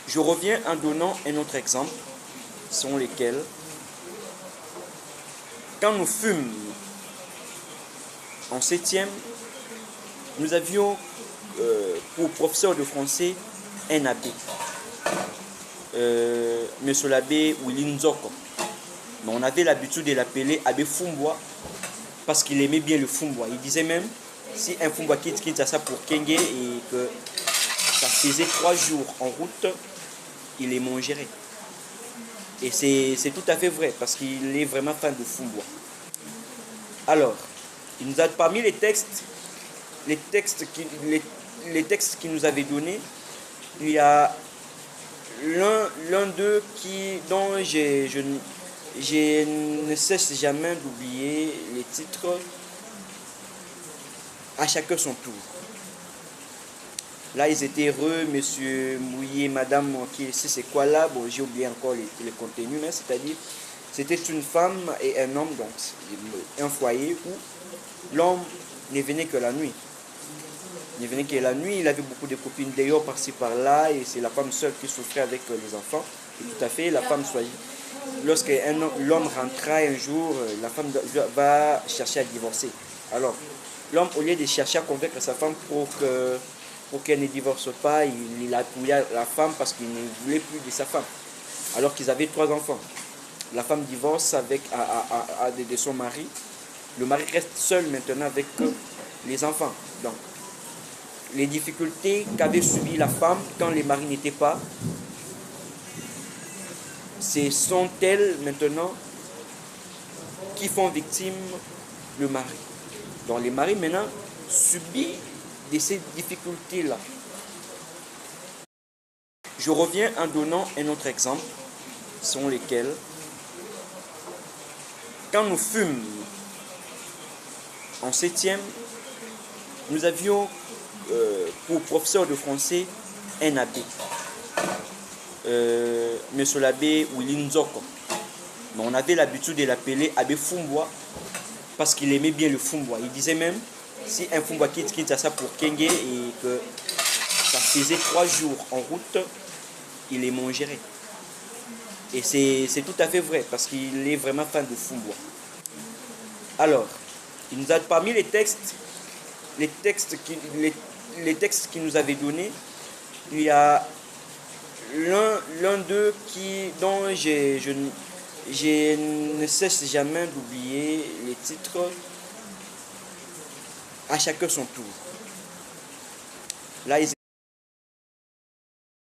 Je reviens en donnant un autre exemple, selon lesquels, quand nous fûmes en septième, nous avions pour professeur de français un abbé, monsieur l'abbé Willy Nzoko. Mais on avait l'habitude de l'appeler abbé Fumbwa parce qu'il aimait bien le Fumbwa. Il disait même, si un Fumbwa quitte ça pour Kenge et que ça faisait 3 jours en route, il les mangerait. Et c'est tout à fait vrai parce qu'il est vraiment fan de Fumbwa. Alors, il nous a parmi les textes qu'il nous avait donnés, il y a l'un d'eux dont je ne cesse jamais d'oublier les titres. À chacun son tour. Là, ils étaient heureux, monsieur Mouillé, madame, qui c'est quoi là? Bon, j'ai oublié encore les contenus, mais c'est-à-dire, c'était une femme et un homme, donc un foyer où l'homme ne venait que la nuit. Il venait que la nuit, il avait beaucoup de copines d'ailleurs par-ci par-là, et c'est la femme seule qui souffrait avec les enfants. Et tout à fait, la femme soit. Lorsque l'homme rentra un jour, la femme va chercher à divorcer. Alors, l'homme, au lieu de chercher à convaincre sa femme pour qu'elle ne divorce pas, il a appuyé la femme parce qu'il ne voulait plus de sa femme. Alors qu'ils avaient 3 enfants. La femme divorce de son mari. Le mari reste seul maintenant avec les enfants. Donc, les difficultés qu'avait subies la femme quand les maris n'étaient pas, ce sont elles maintenant qui font victime le mari. Donc les maris maintenant subissent de ces difficultés-là. Je reviens en donnant un autre exemple, selon lesquels, quand nous fûmes en septième, nous avions pour professeur de français un abbé, monsieur l'abbé Willy Nzoko. Mais on avait l'habitude de l'appeler abbé Fumbwa parce qu'il aimait bien le Fumbwa. Il disait même, si un Fumbwa quitte ça pour Kenge et que ça faisait 3 jours en route, il les mangerait. Et c'est tout à fait vrai parce qu'il est vraiment fan de Fumbwa. Alors, il nous a parmi les textes qu'il nous avait donnés, il y a l'un d'eux dont je ne cesse jamais d'oublier les titres. À chacun son tour. Là, ils